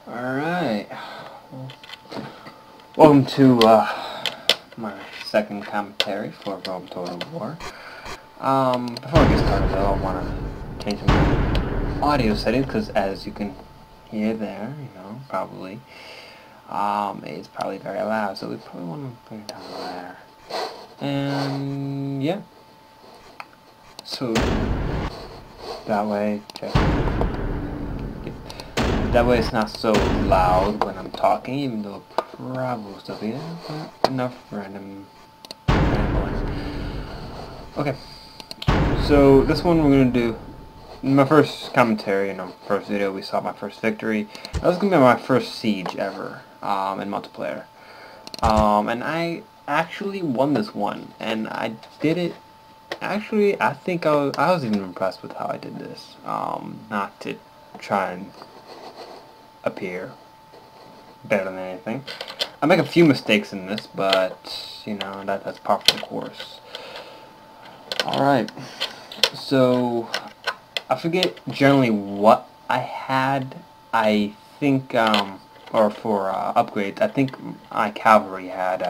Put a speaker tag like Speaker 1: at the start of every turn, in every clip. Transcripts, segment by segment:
Speaker 1: Alright. Welcome to my second commentary for Rome Total War. Before we get started though, I want to change my audio settings because as you can hear there, probably, it's probably very loud, so we probably want to bring it down there. And yeah. So that way, that way it's not so loud when I'm talking, even though it probably will still be there, but enough random Okay, so this one we're going to do, my first commentary, first video we saw my first victory. That was going to be my first siege ever, in multiplayer. And I actually won this one, and I did it. Actually, I think I was even impressed with how I did this. Not to try and appear better than anything. I make a few mistakes in this, but that's par for the course. Alright, so I forget generally what I had. I think, or for upgrades, I think my cavalry had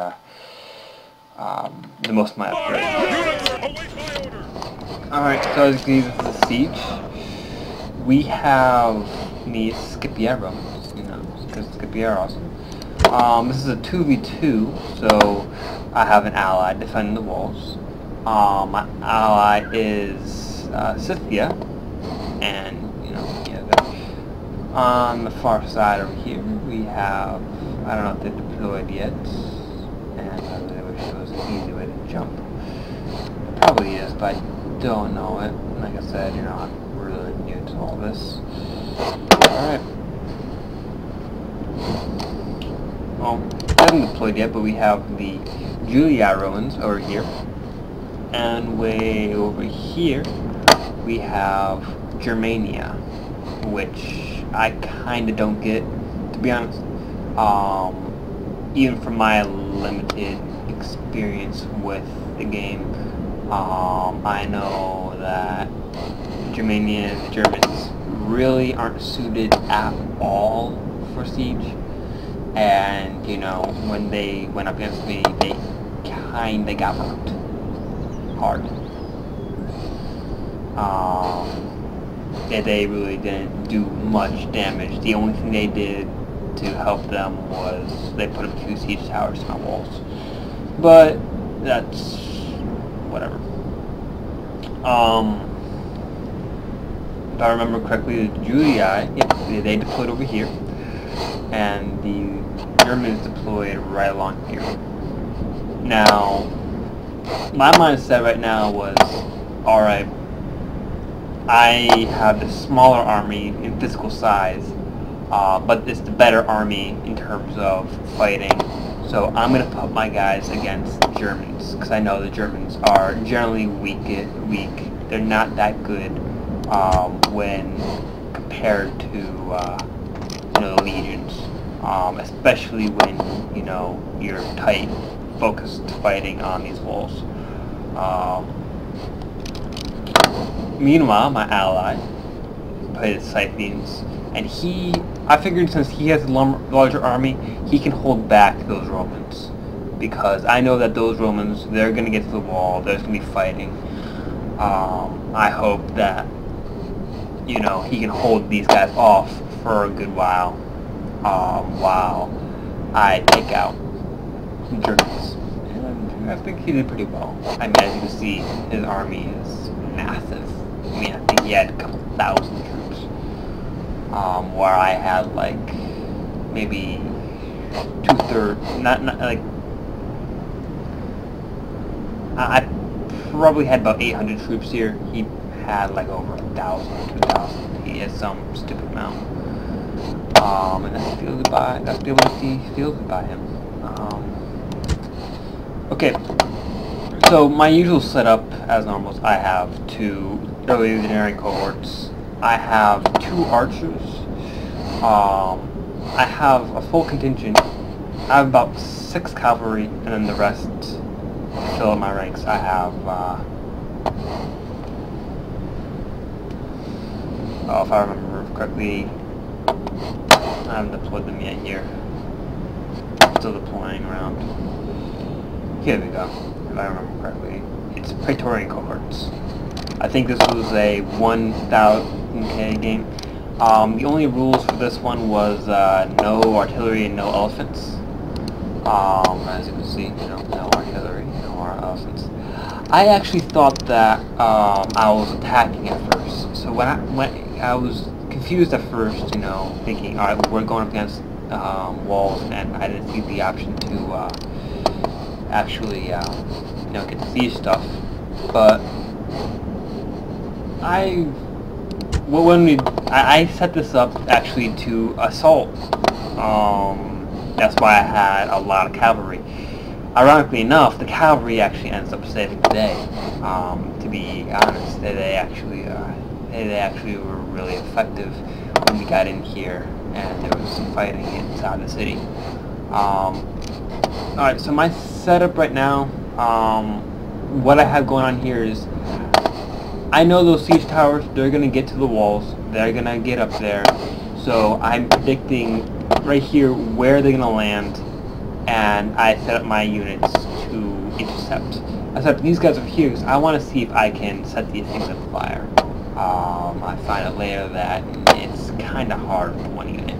Speaker 1: the most of my upgrades. Alright, so as you can see, this is a siege. We have the Scipii Romans, because Scipii are awesome. This is a 2v2, so I have an ally defending the walls. My ally is Sythia, and on the far side over here we have, I don't know if they're deployed yet, and I really wish there was an easy way to jump. It probably is, but I don't know it. Like I said, I'm really new to all this. Alright. Well, it hasn't deployed yet, but we have the Julii Romans over here. And way over here, we have Germania, which I kinda don't get, to be honest. Even from my limited experience with the game, I know that Germania and the Germans really aren't suited at all for siege. And, when they went up against me, they kinda got burnt hard. They really didn't do much damage. The only thing they did to help them was they put up 2 siege towers to my walls. But that's whatever. If I remember correctly, the Julii, they deployed over here, and the Germans deployed right along here. Now, my mindset right now was, alright, I have the smaller army in physical size, but it's the better army in terms of fighting, so I'm going to put my guys against the Germans, because I know the Germans are generally weak. They're not that good when compared to the legions, especially when you're tight, focused fighting on these walls. Meanwhile, my ally played Scythians, and I figured since he has a larger army, he can hold back those Romans, because I know that those Romans, they're going to get to the wall, there's going to be fighting. I hope that, he can hold these guys off for a good while I take out the Germans. And I think he did pretty well. I mean, as you can see, his army is massive. I mean, I think he had a couple thousand troops, where I had like maybe 2/3. Not like, I probably had about 800 troops here. He had like over 1,000, 2,000. He had some stupid amount. And that's fielded by him. Okay, so my usual setup, as normal, is I have 2 early engineering cohorts. I have 2 archers. I have a full contingent. I have about 6 cavalry, and then the rest to fill up my ranks. I have, if I remember correctly, I haven't deployed them yet here. Still deploying around. Here we go, if I remember correctly. It's Praetorian cohorts. I think this was a 1000k game. The only rules for this one was no artillery and no elephants. As you can see, no artillery, no elephants. I actually thought that I was attacking at first. So when I was confused at first, thinking, all right, we're going up against walls, and I didn't see the option to actually, get the siege stuff. But I set this up actually to assault. That's why I had a lot of cavalry. Ironically enough, the cavalry actually ends up saving the day. To be honest, they actually were really effective when we got in here and there was some fighting inside the city. Alright, so my setup right now, what I have going on here is, I know those siege towers, they're going to get to the walls, they're going to get up there, so I'm predicting right here where they're going to land, and I set up my units to intercept. I set up these guys over here because I want to see if I can set these things on fire. I find out later that it's kind of hard with one unit.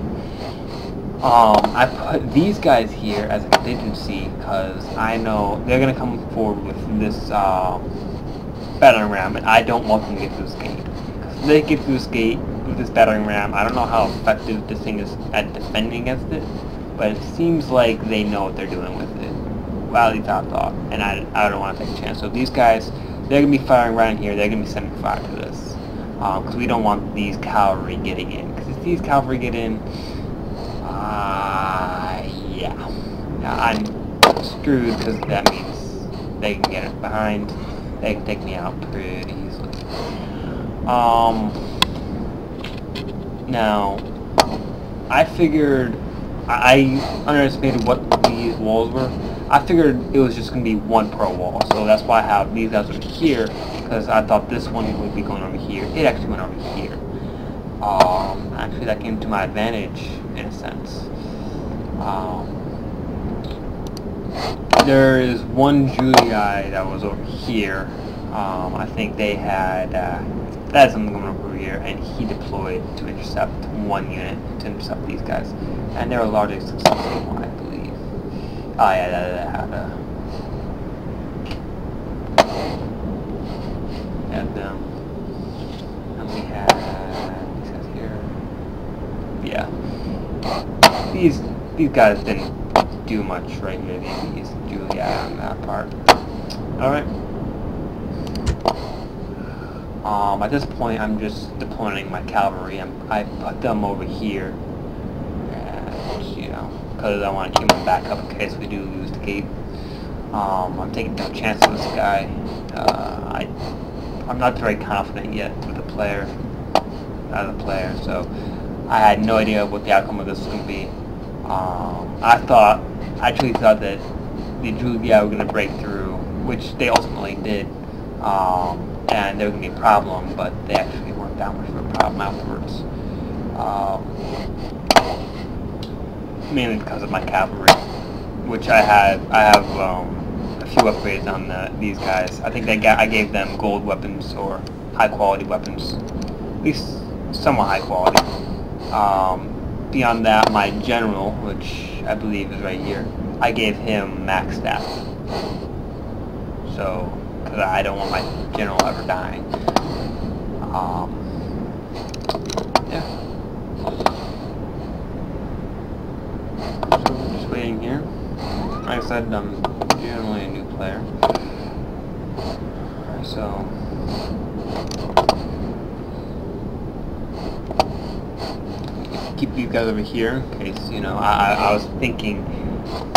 Speaker 1: I put these guys here as a contingency because I know they're going to come forward with this battering ram, and I don't want them to get through this gate. Because if they get through this gate with this battering ram, I don't know how effective this thing is at defending against it, but it seems like they know what they're doing with it. Well, at least I thought, and I don't want to take a chance. So these guys, they're going to be firing right in here, they're going to be sending fire to this. Because we don't want these cavalry getting in. Because if these cavalry get in, yeah, I'm screwed, because that means they can get it behind. They can take me out pretty easily. Now, I figured, I underestimated what these walls were. I figured it was just going to be one per wall, so that's why I have these guys over here, because I thought this one would be going over here. It actually went over here. Actually, that came to my advantage, in a sense. There is one Julii that was over here. I think they had, that's something going over here, and he deployed to intercept one unit, to intercept these guys. And they were largely successful, I believe. Oh yeah, that had them. And we had these guys here. Yeah. These guys didn't do much right here, these Julii on that part. Alright. At this point I'm just deploying my cavalry. I put them over here. And, because I want to keep them back up in case we do lose the gate. I'm taking no chance with this guy. I'm not very confident yet with the player, so I had no idea what the outcome of this was going to be. I actually thought that the Julii were going to break through, which they ultimately did, and there was going to be a problem, but they actually weren't that much of a problem afterwards. Mainly because of my cavalry, which I have a few upgrades on these guys. I think I gave them gold weapons or high quality weapons, at least somewhat high quality. Beyond that, my general, which I believe is right here, I gave him max stats. So, because I don't want my general ever dying. Yeah. Just waiting here. Like I said, I'm generally a new player. So, keep these guys over here in case, I was thinking,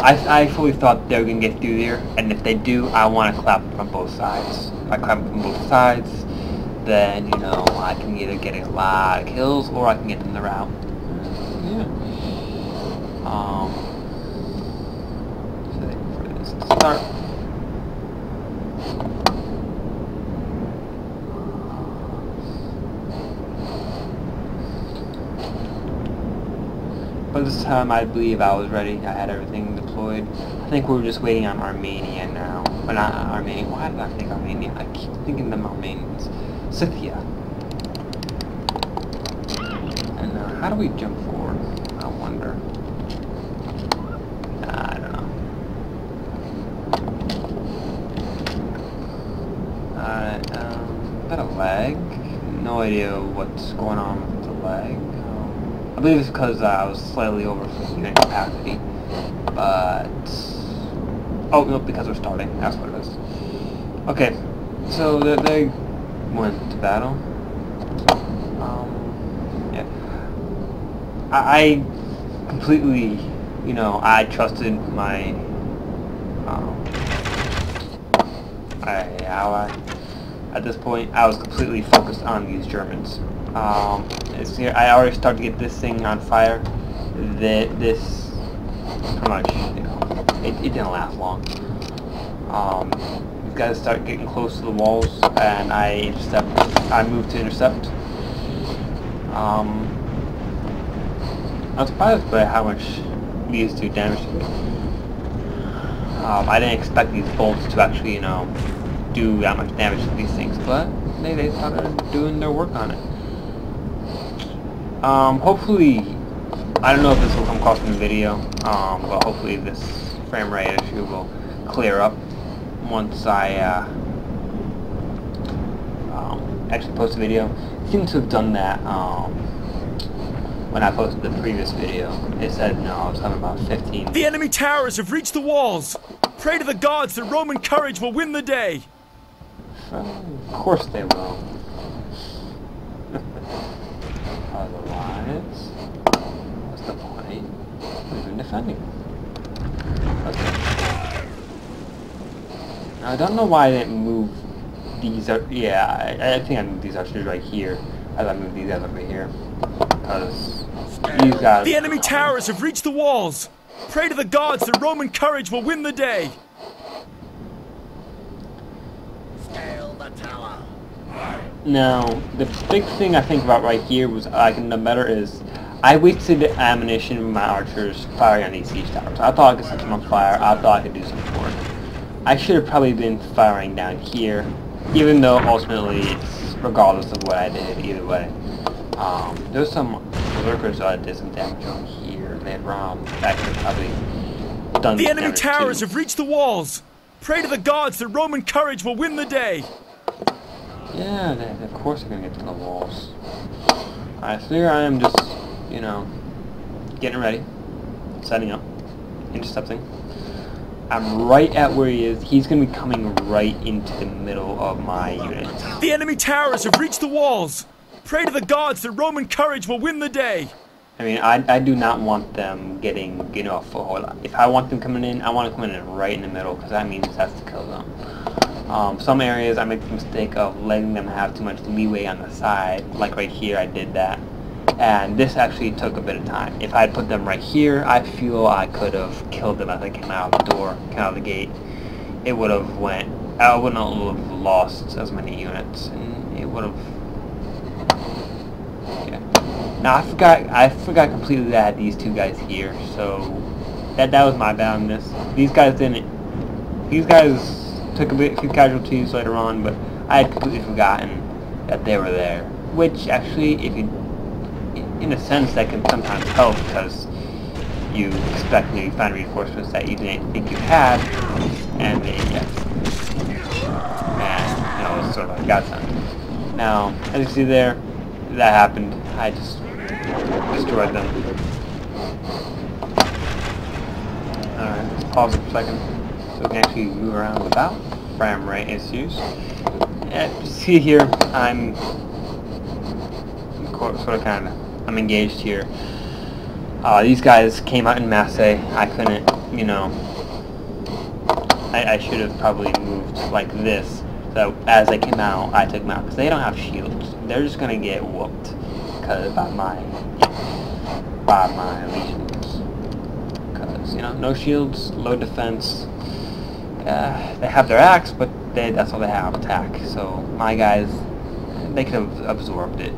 Speaker 1: I fully thought they were going to get through there, and if they do, I want to clap from both sides. If I clap from both sides, then, I can either get a lot of kills, or I can get in the route. Yeah. So for this to start. But this time I believe I was ready. I had everything deployed. I think we were just waiting on Armenia now. But not Armenia. Why did I think Armenia? I keep thinking them Armenians. Sythia. And how do we jump forward? I wonder. I don't know. Alright, is that a lag? No idea what's going on with the lag. I believe it's because I was slightly over unit capacity. But... oh, no, because we're starting. That's what it is. Okay, so they went to battle. Yeah. I completely, you know, I trusted my ally. At this point, I was completely focused on these Germans. It's here. I already started to get this thing on fire. This pretty much, you know, it didn't last long. These guys start getting close to the walls, and I moved to intercept. I was surprised by how much these do damage to me. I didn't expect these bolts to actually, you know, do that much damage to these things, but they started doing their work on it. Hopefully, I don't know if this will come across in the video, but hopefully this frame rate issue will clear up once I actually post a video. It seems to have done that when I posted the previous video. It said, no, I was talking about 15.
Speaker 2: The enemy towers have reached the walls! Pray to the gods that Roman courage will win the day!
Speaker 1: Of course they will. Otherwise, what's the point? We've been defending. Okay. Now, I don't know why I didn't move these. Yeah, I think I moved these archers right here as I moved these guys over here. Because these guys.
Speaker 2: The enemy towers have reached the walls. Pray to the gods that Roman courage will win the day.
Speaker 1: Now, the big thing I think about right here was I can do better is I wasted ammunition with my archers firing on these siege towers. I thought I could set them on fire. I thought I could do some work. I should have probably been firing down here, even though ultimately it's regardless of what I did either way. There's some berserkers that did some damage on here. They had that could have probably done
Speaker 2: the enemy towers
Speaker 1: too.
Speaker 2: have reached the walls. Pray to the gods that Roman courage will win the day.
Speaker 1: Yeah, of course they're gonna get to the walls. Alright, so here I am just, you know, getting ready, setting up, intercepting. I'm right at where he is. He's gonna be coming right into the middle of my units.
Speaker 2: The enemy towers have reached the walls. Pray to the gods that Roman courage will win the day.
Speaker 1: I mean, I do not want them getting, you know, a foothold. If I want them coming in, I want to come in right in the middle, because that means that's to kill them. Some areas I make the mistake of letting them have too much leeway on the side, like right here I did that. And this actually took a bit of time. If I had put them right here, I feel I could have killed them as I came out of the door, came out of the gate. It would have I wouldn't have lost as many units, and it would have. Yeah. Now I forgot completely that I had these two guys here, so that was my bad on this. These guys didn't. These guys took a few casualties later on, but I had completely forgotten that they were there. Which actually, if you, in a sense, that can sometimes help, because you expect maybe find reinforcements that you didn't think you had, and they, yeah. And, you know, it's sort of like a godsend. Now, as you see there, that happened. I just destroyed them. Alright, let's pause it for a second so we can actually move around without frame rate issues. See here, I'm engaged here. These guys came out in masse. I couldn't, you know, I should have probably moved like this. So as they came out, I took them out, because they don't have shields. They're just gonna get whooped by my legions. Because, you know, no shields, low defense. They have their axe, but that's all they have, attack. So my guys, they could have absorbed it.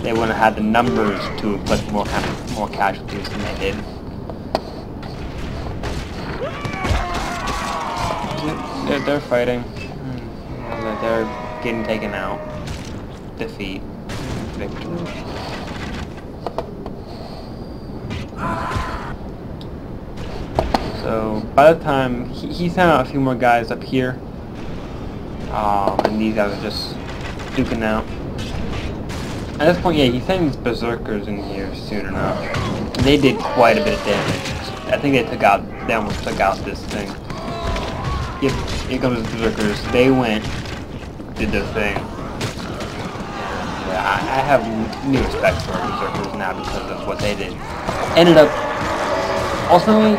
Speaker 1: they wouldn't have had the numbers to inflict more casualties than they did. They're fighting. They're getting taken out. Defeat. Victory. So by the time he sent out a few more guys up here, and these guys are just duking out. At this point, yeah, he sends berserkers in here soon enough. And they did quite a bit of damage. I think they almost took out this thing. Yep, here comes the berserkers. They went, did their thing. Yeah, I have new respect for berserkers now because of what they did. Ended up, ultimately,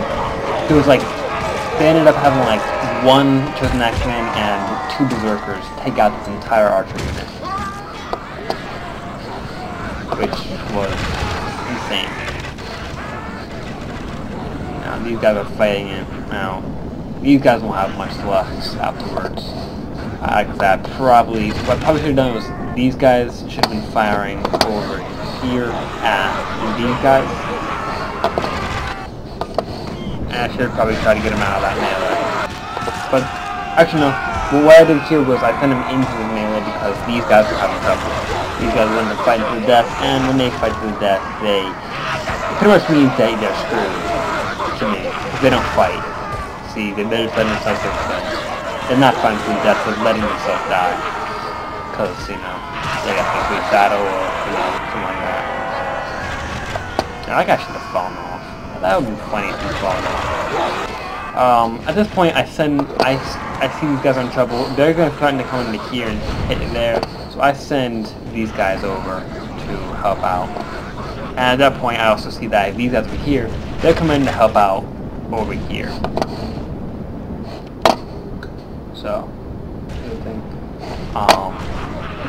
Speaker 1: it was like, they ended up having like one chosen axeman and 2 berserkers take out this entire archer unit. Which was insane. Now these guys are fighting it now. These guys won't have much left afterwards. What I probably should have done was these guys should have been firing over here at these guys. And I should have probably tried to get them out of that melee. But actually no. What I did here was I sent them into the melee because these guys were having trouble. These guys wanted to fight to the death, and when they fight to the death, it pretty much means that they're screwed to me. Because they don't fight. See, they're just letting themselves get killed. They're not fighting to the death, but letting themselves die. Because, you know, they got to be battle or, you know, something like that. Now, that guy should have fallen off. That would be funny if he fallen off. At this point, I see these guys are in trouble. They're going to threaten to come into here and hit it there. So I send these guys over to help out. And at that point, I also see that if these guys were here, they're coming to help out over here. So,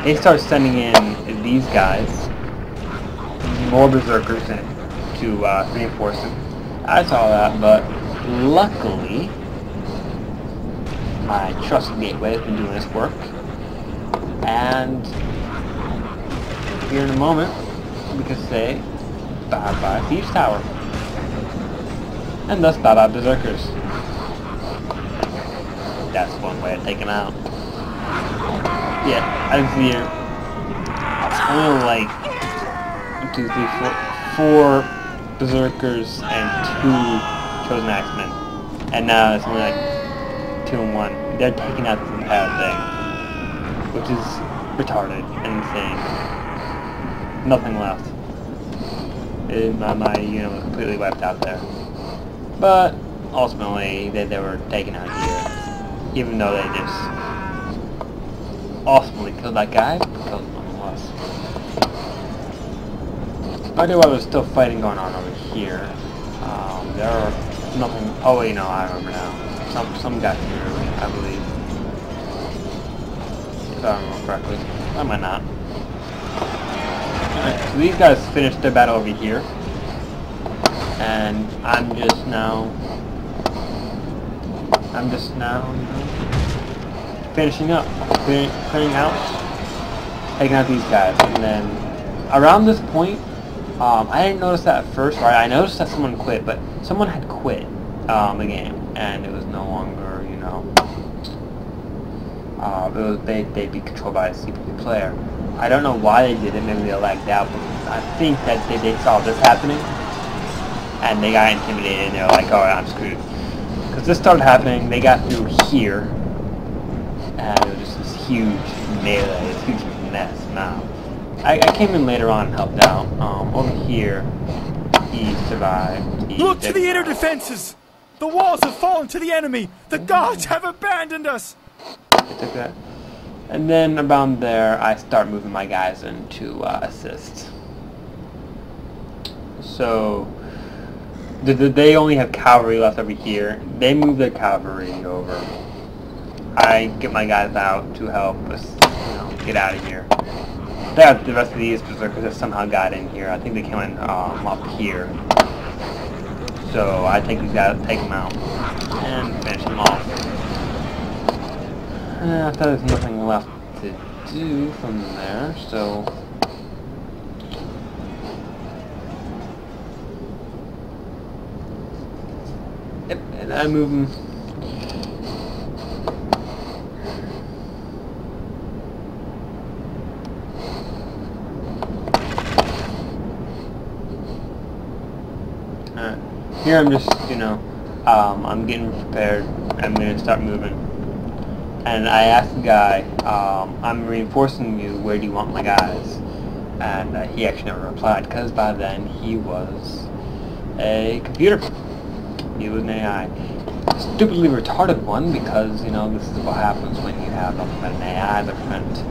Speaker 1: they start sending in these guys, more berserkers in to reinforce them. I saw that, but luckily, my trusted gateway has been doing this work. And here in a moment, we can say bye-bye Siege Tower. And thus bye-bye Berserkers. That's one way of taking out. Yeah, as here, only like 1, 2, 3, 4 Berserkers and 2 Chosen Axemen. And now it's only like 2 and 1. They're taking out this entire thing. Which is retarded and insane. Nothing left. My unit was completely wiped out there. But ultimately, they were taken out here. Even though they just ultimately killed that guy, because nothing less. While there's still fighting going on over here, there are nothing. Oh wait, no, I remember now. Some got through, I believe. If I remember correctly. I might not. Alright, so these guys finished their battle over here. And I'm just now finishing up. Clearing out. Taking out these guys. And then around this point, I didn't notice that at first. Right? I noticed that someone quit, but someone had quit the game. And it was no longer, you know, they'd be controlled by a Scipii player. I don't know why they did it, maybe they lagged out, but I think that they saw this happening, and they got intimidated, and they were like, alright, I'm screwed. Because this started happening, they got through here, and it was just this huge melee, this huge mess. Now, I came in later on and helped out. Over here, he survived.
Speaker 2: Look to the inner defenses! The walls have fallen to the enemy! The gods have abandoned us!
Speaker 1: I took that. And then around there, I start moving my guys in to assist. So, they only have cavalry left over here. They move their cavalry over. I get my guys out to help us, you know, get out of here. The rest of these berserkers that somehow got in here. I think they came in up here. So I take these guys, take them out, and finish them off. I thought there's nothing left to do from there, so and I move them. Alright, here I'm just, you know, I'm getting prepared. I'm going to start moving. And I asked the guy, I'm reinforcing you, where do you want my guys? And he actually never replied, because by then he was a computer. He was an AI. Stupidly retarded one, because, you know, this is what happens when you have nothing but an AI that prevent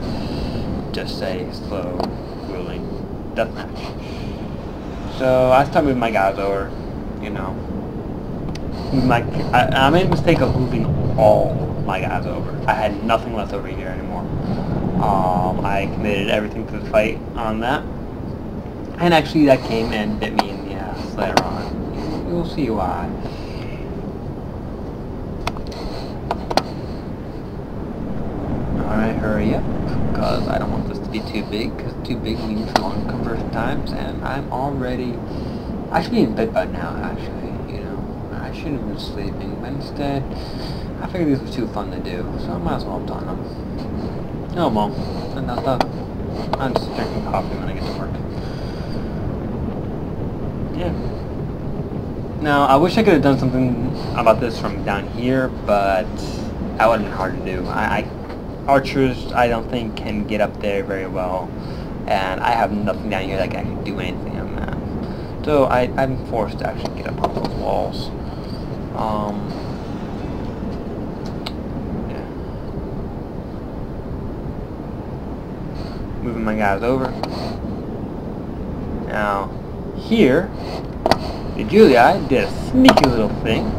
Speaker 1: just a slow, grueling deathmatch. So I start moving my guys over, you know. I made a mistake of moving all my guys over. I had nothing left over here anymore. I committed everything to the fight on that. And actually that came and bit me in the ass later on. You'll see why. Alright, hurry up, because I don't want this to be too big, because too big means long conversion times, and I'm already... I should be in bed by now, actually, you know. I shouldn't have been sleeping, but instead, I figured these were too fun to do, so I might as well have done them. Oh well, I'm just drinking coffee when I get to work. Yeah. Now, I wish I could have done something about this from down here, but that would have been hard to do. Archers, I don't think, can get up there very well, and I have nothing down here that can actually do anything on that. So I'm forced to actually get up on those walls. Yeah. Moving my guys over. Now, here, the Julii did a sneaky little thing.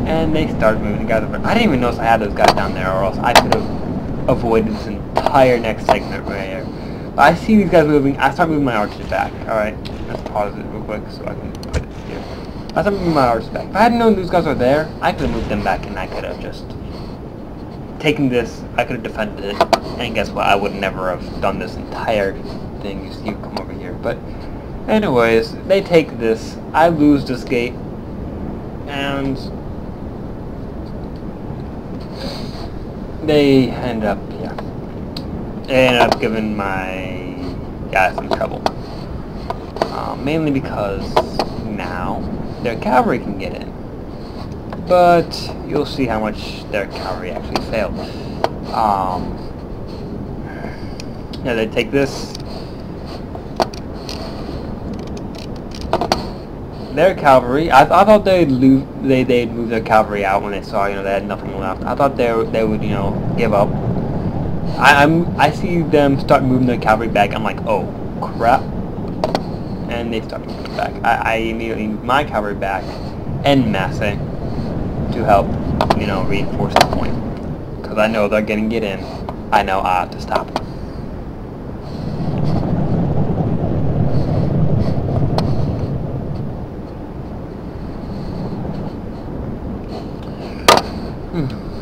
Speaker 1: And they started moving the guys over. I didn't even notice I had those guys down there, or else I could have avoided this entire next segment right here. But I see these guys moving. I start moving my archers back. Alright, let's pause it real quick so I can put it here. I start moving my archers back. If I hadn't known these guys were there, I could have moved them back and I could have just taken this. I could have defended it. And guess what? I would never have done this entire thing. You see, you come over here. But anyways, they take this. I lose this gate. And they end up giving my guys some trouble. Mainly because now their cavalry can get in. But you'll see how much their cavalry actually failed. Yeah, they take this. Their cavalry, I thought they'd move their cavalry out when they saw, you know, they had nothing left. I thought they would, you know, give up. I see them start moving their cavalry back. I'm like, oh crap, and they start moving back. I immediately moved my cavalry back en masse to help, you know, reinforce the point, because I know they're gonna get in. I know I have to stop them.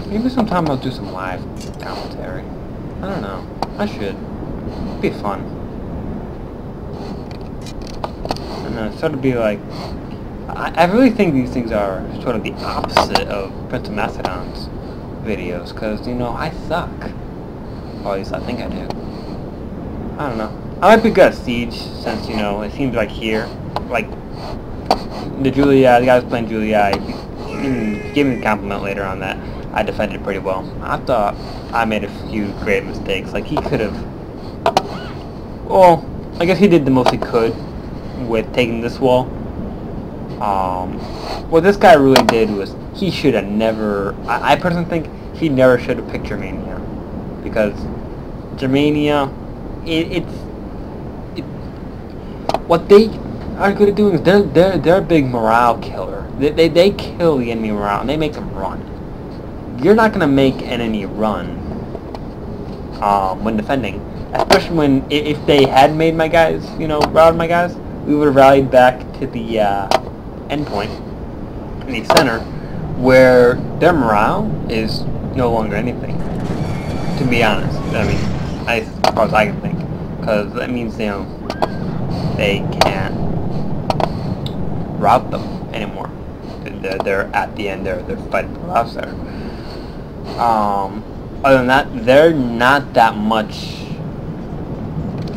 Speaker 1: Maybe sometime I'll do some live commentary. I don't know. I should. It'd be fun. And then sort of be like... I really think these things are sort of the opposite of Prince of Macedon's videos, because, you know, I suck. Or at least I think I do. I don't know. I might be good at Siege, since, you know, it seems like here, like, the Julii, the guy who's playing Julii, he gave me a compliment later on that. I defended pretty well. I thought I made a few great mistakes. Like, he could have... Well, I guess he did the most he could with taking this wall. What this guy really did was, he should have never... I personally think he never should have picked Germania. Because Germania, what they are good at doing is they're a big morale killer. They kill the enemy morale and they make them run. You're not gonna make an enemy run when defending, especially when if they had made my guys, you know, routed my guys, we would have rallied back to the end point in the center, where their morale is no longer anything. To be honest, I mean, as far as I can think, because that means, you know, they can't route them anymore. they're at the end. They're fighting for us there. Other than that, they're not that much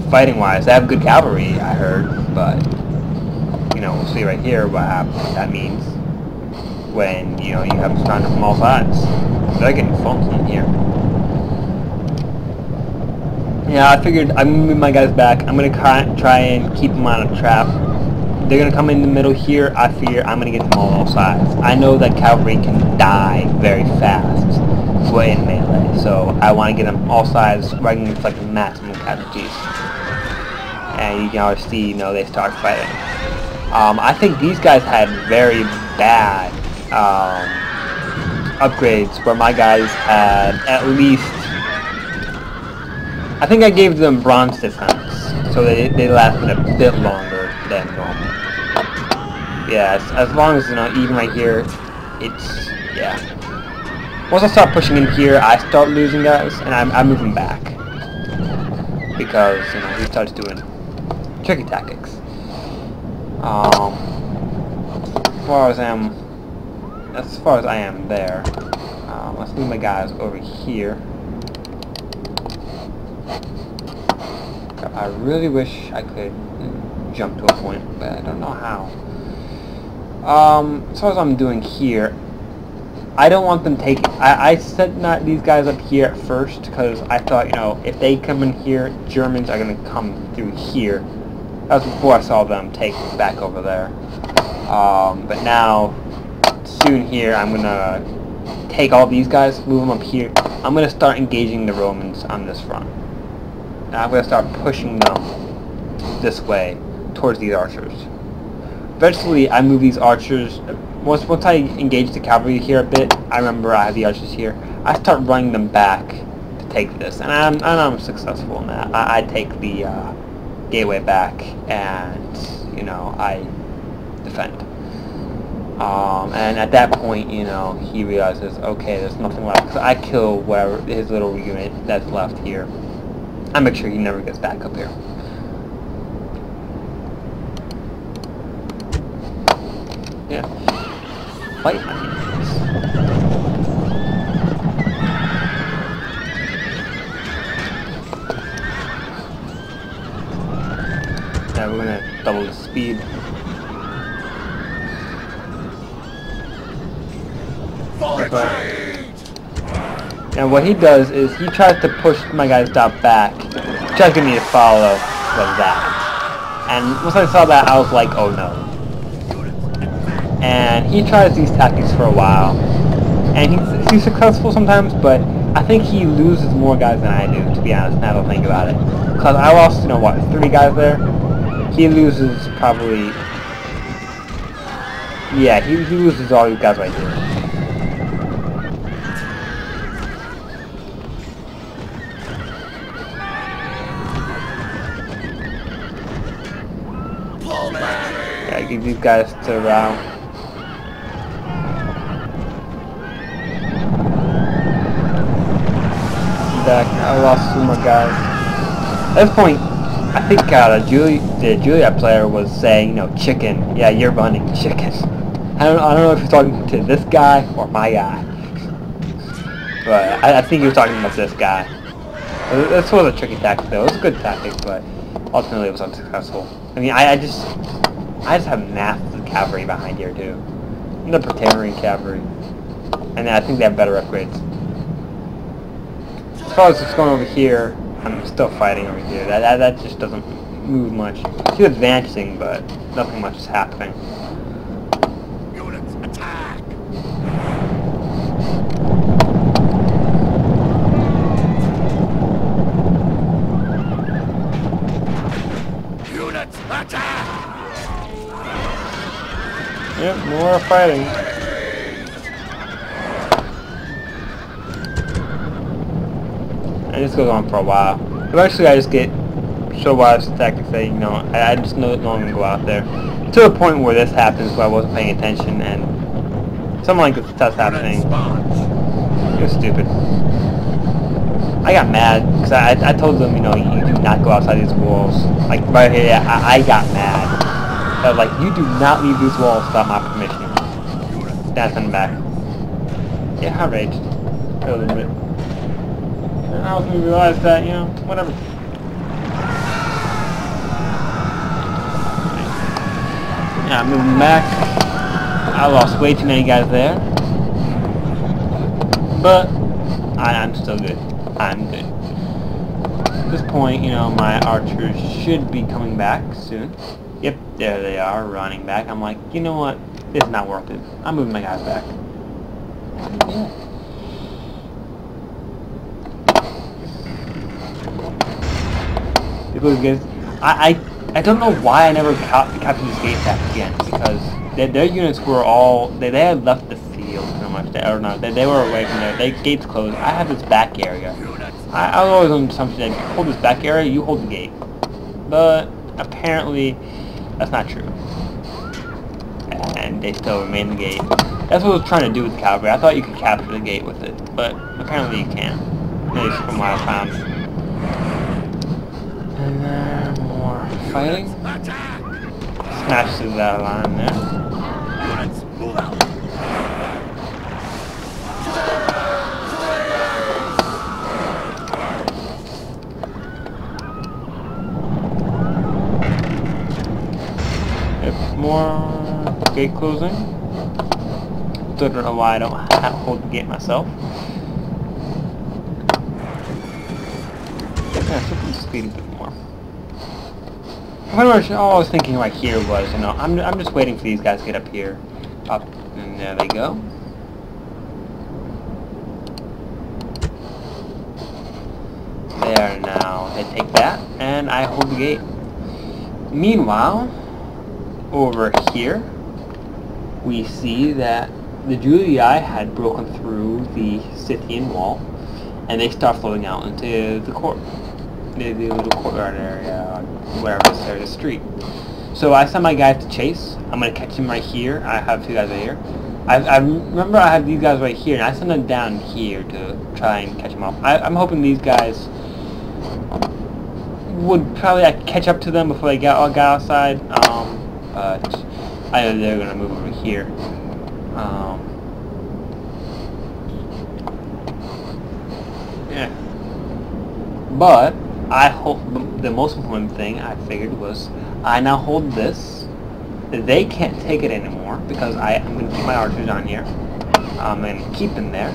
Speaker 1: fighting wise. They have good cavalry, I heard, but you know, we'll see right here what that means when you know you have them surrounded from all sides. They're getting funky in here. Yeah, I figured I'm gonna move my guys back. I'm gonna try and keep them on a trap. They're gonna come in the middle here. I fear I'm gonna get them all sides. I know that cavalry can die very fast in melee, so I want to get them all sides right against like the maximum casualties. And you can always see, you know, they start fighting. I think these guys had very bad upgrades, where my guys had at least, I think I gave them bronze defense, so they lasted a bit longer than normal. Yeah, as long as, you know, even right here, it's, yeah. Once I start pushing in here, I start losing guys, and I'm moving back. Because, you know, he starts doing tricky tactics. As far as I am there, let's move my guys over here. I really wish I could jump to a point, but I don't know how. As far as I'm doing here, I don't want them taking... I set not these guys up here at first, because I thought, you know, if they come in here, Germans are going to come through here. That was before I saw them take back over there. But now, soon here, I'm going to take all these guys, move them up here. I'm going to start engaging the Romans on this front. And I'm going to start pushing them this way, towards these archers. Eventually, I move these archers... Once I engage the cavalry here a bit, I remember I have the archers here, I start running them back to take this, and I'm successful in that. I take the gateway back, and, you know, I defend. And at that point, you know, he realizes, okay, there's nothing left, so I kill whatever his little unit that's left here. I make sure he never gets back up here. Yeah. Fight my enemies. Now we're gonna double the speed. And what he does is he tries to push my guys down back. He tries to get me to follow with that. And once I saw that, I was like, oh no. And he tries these tactics for a while, and he's successful sometimes, but I think he loses more guys than I do, to be honest, now that I think about it. Because I lost, you know, what, 3 guys there? He loses probably... Yeah, he loses all these guys right here. Yeah, I give these guys to round. I lost 2 more guys. At this point, I think the Julii player was saying, you know, chicken. Yeah, you're running, chicken. I don't know if he's talking to this guy or my guy. But I think he was talking about this guy. This was a tricky tactic though. It was a good tactic, but ultimately it was unsuccessful. I mean, I just have massive cavalry behind here too. And the Praetorian cavalry. And I think they have better upgrades. As far as just going over here, I'm still fighting over here. That just doesn't move much. He's advancing, but nothing much is happening.
Speaker 2: Units, attack! Units, attack!
Speaker 1: Yep, more fighting. And this goes on for a while. Eventually I just get so wise to tactics that, you know, I just no longer go out there. To the point where this happens where I wasn't paying attention and something like this starts happening. It was stupid. I got mad because I told them, you know, you do not go outside these walls. Like right here, I got mad. I was like, you do not leave these walls without my permission. That's in the back. Yeah, outraged. A little bit. And I was gonna realize that, you know, whatever. Yeah, I'm moving back. I lost way too many guys there. But I'm still good. I'm good. At this point, you know, my archers should be coming back soon. Yep, there they are, running back. I'm like, you know what? It's not worth it. I'm moving my guys back. Yeah. Because I don't know why I never captured this gate back again, because their units were all, they had left the field pretty much, or not, they were away from there, their gates closed. I have this back area. I was always on the assumption that you hold this back area, you hold the gate. But apparently that's not true. And they still remain the gate. That's what I was trying to do with the cavalry. I thought you could capture the gate with it, but apparently you can't. At least from what I found. And then more fighting. Smash through that line there. Yep, more gate closing. Still don't know why I don't have to hold the gate myself. Yeah, so can speed a bit more. Pretty much all I was thinking right here was, you know, I'm just waiting for these guys to get up here. Up, and there they go. There now. They take that, and I hold the gate. Meanwhile, over here, we see that the Julii had broken through the Scythian wall, and they start flowing out into the court. The little courtyard area, whatever this area, the street. So I send my guys to chase. I'm going to catch him right here. I have two guys right here. I remember I have these guys right here, and I send them down here to try and catch them off. I'm hoping these guys would probably catch up to them before they got outside, but I know they're going to move over here. Yeah. But I hold the most important thing I figured was I now hold this. They can't take it anymore because I'm going to keep my archers on here. I'm going to keep them there.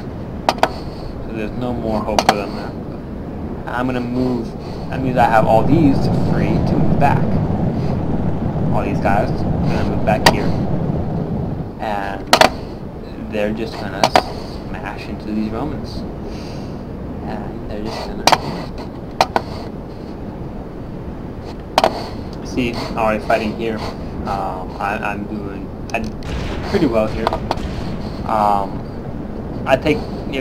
Speaker 1: So there's no more hope for them there. I'm going to move. That means I have all these free to move back. All these guys are going to move back here. And they're just going to smash into these Romans. And they're just going to... See, already fighting here. I'm doing pretty well here.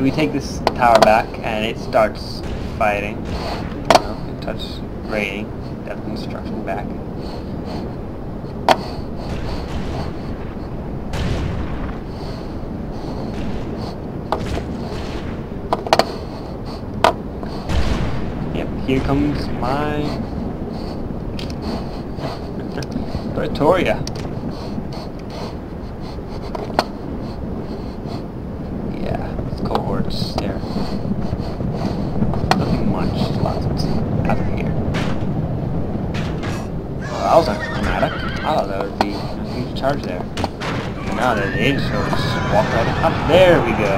Speaker 1: We take this tower back and it starts fighting. You know, it starts raining. Death and destruction back. Yep, here comes my Pretoria. Yeah, it's cohorts there. Nothing much, lots of out of here. Well, that was anticlimactic. I thought that would be a huge charge there. And now they just sort of walk right up. There we go.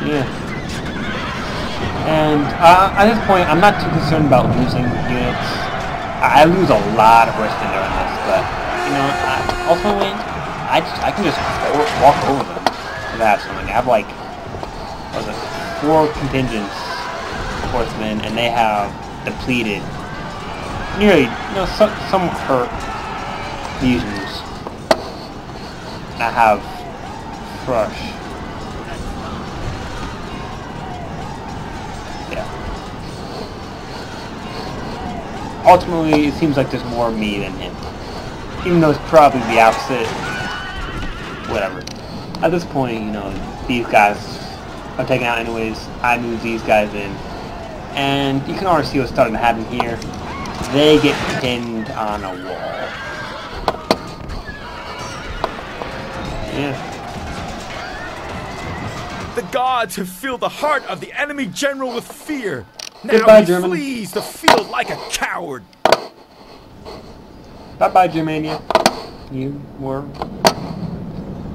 Speaker 1: Yeah. And at this point, I'm not too concerned about losing units. I lose a lot of horsemen during this, but you know, ultimately, I can just walk over them if I have something. I have like, what was it, 4 contingents of horsemen, and they have depleted nearly, you know, some hurt legions. I have Thrush. Ultimately, it seems like there's more me than him. Even though it's probably the opposite. Whatever. At this point, you know, these guys are taken out anyways. I move these guys in. And you can already see what's starting to happen here. They get pinned on a wall. Yeah.
Speaker 2: The gods have filled the heart of the enemy general with fear. Now
Speaker 1: Goodbye,
Speaker 2: he
Speaker 1: German.
Speaker 2: flees the field like a coward.
Speaker 1: Bye-bye, Germania. You were...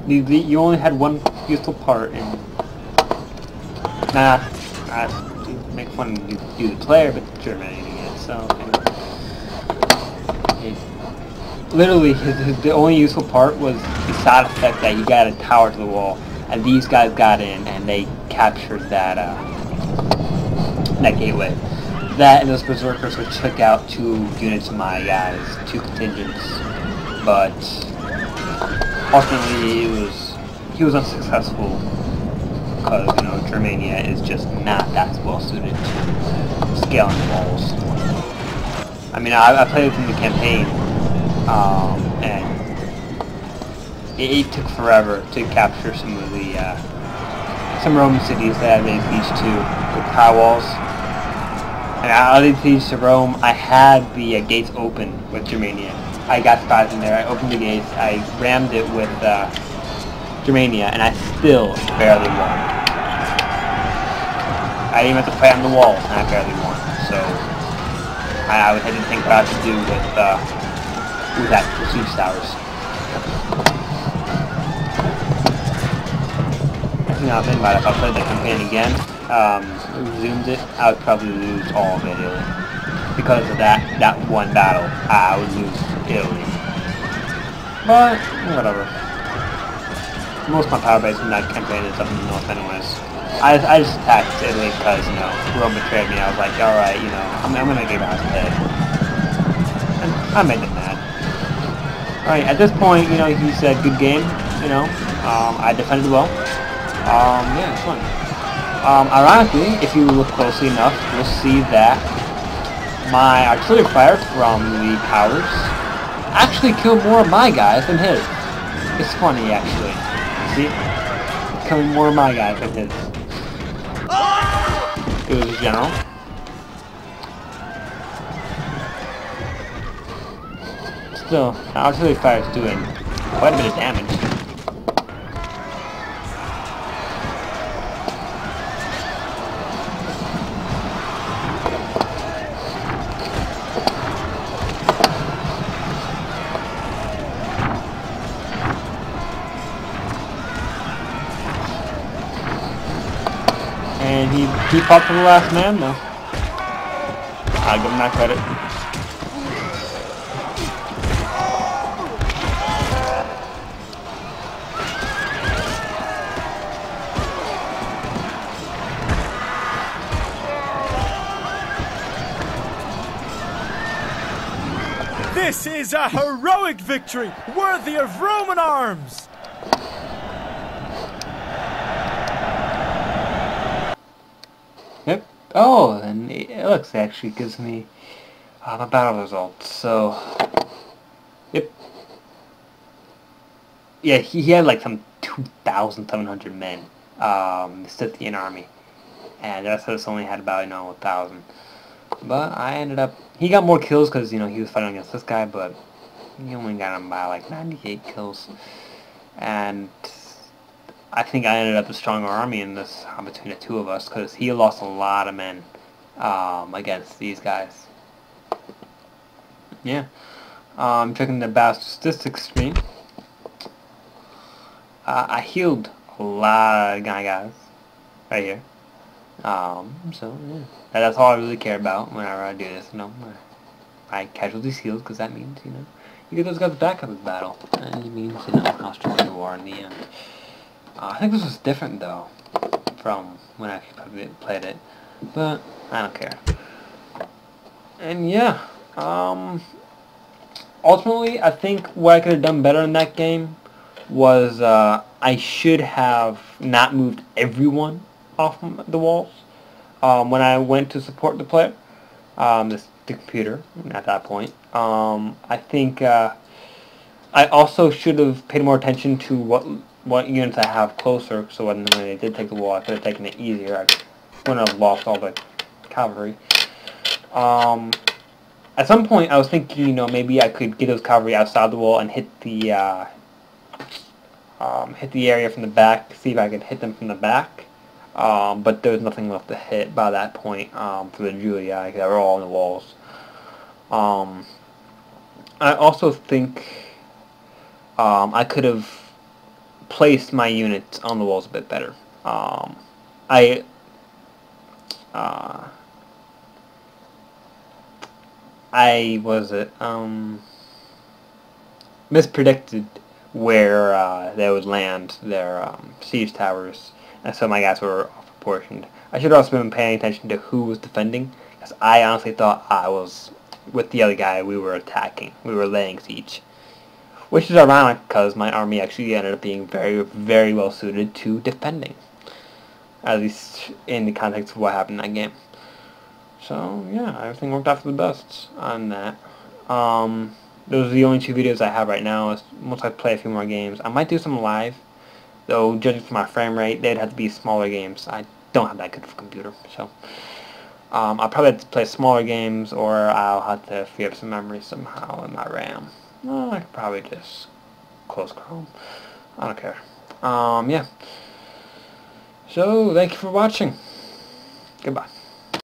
Speaker 1: You only had one useful part, and... Nah, to make fun of you the player, but Germania, so... Literally, the only useful part was the side effect that you got a tower to the wall, and these guys got in, and they captured that, that gateway. That and those berserkers which took out 2 units of my guys, 2 contingents, but ultimately he was unsuccessful because, you know, Germania is just not that well suited to scaling walls. I mean, I played it in the campaign, and it took forever to capture some of the some Roman cities that I laid siege to with power walls. And I laid siege to Rome. I had the gates open with Germania. I got spies in there. I opened the gates. I rammed it with Germania, and I still barely won. I didn't even have to fight on the walls, and I barely won. So I had to think what I should do with actual siege towers. You know, think about it. If I played the campaign again, resumed it, I would probably lose all of Italy. Because of that one battle, I would lose Italy. But, whatever. Most of my power base in that campaign is up in the north anyways. I just attacked Italy because, you know, Rome betrayed me. I was like, alright, you know, I'm gonna give out the head. And I made them mad. Alright, at this point, you know, he said, good game, you know. I defended well. Yeah, it's fun. Ironically, if you look closely enough, you'll see that my artillery fire from the towers actually killed more of my guys than his. It's funny, actually. See? Killing more of my guys than his. It was a general. Still, the artillery fire is doing quite a bit of damage. And he fought for the last man, though. I'll give him that credit.
Speaker 2: This is a heroic victory, worthy of Roman arms!
Speaker 1: Yep. Oh, and it looks actually gives me my battle results. So, yep. Yeah, he had like some 2,700 men, the Scythian army, and the rest of us only had about, you know, 1,000. But I ended up, he got more kills because, you know, he was fighting against this guy, but he only got him by like 98 kills, and I think I ended up a stronger army in this between the two of us because he lost a lot of men against these guys. Yeah. Checking the battle statistics screen. I healed a lot of guys right here. So yeah, that's all I really care about whenever I do this. You know, my casualties healed because that means, you know, you get those guys back up in battle, and it means, you know, how strong you are in the end. I think this was different though from when I actually played it, but I don't care. And yeah, ultimately I think what I could have done better in that game was I should have not moved everyone off the walls when I went to support the player, the computer at that point. I think I also should have paid more attention to what units I have closer, so when they did take the wall, I could have taken it easier. I wouldn't have lost all the cavalry. At some point, I was thinking, you know, maybe I could get those cavalry outside the wall and hit the hit the area from the back, see if I could hit them from the back. But there was nothing left to hit by that point for the Julii. They were all on the walls. I also think I could have placed my units on the walls a bit better. I mispredicted where they would land their siege towers, and so my guys were off proportioned. I should have also been paying attention to who was defending, because I honestly thought I was with the other guy. We were attacking. We were laying siege, which is ironic because my army actually ended up being very, very well suited to defending, at least in the context of what happened in that game. So yeah, everything worked out for the best on that. Those are the only 2 videos I have right now. Once I play a few more games, I might do some live, though judging from my frame rate, they'd have to be smaller games. I don't have that good of a computer, so I'll probably have to play smaller games, or I'll have to free up some memory somehow in my RAM. Well, I could probably just close Chrome. I don't care. Yeah. So, thank you for watching. Goodbye.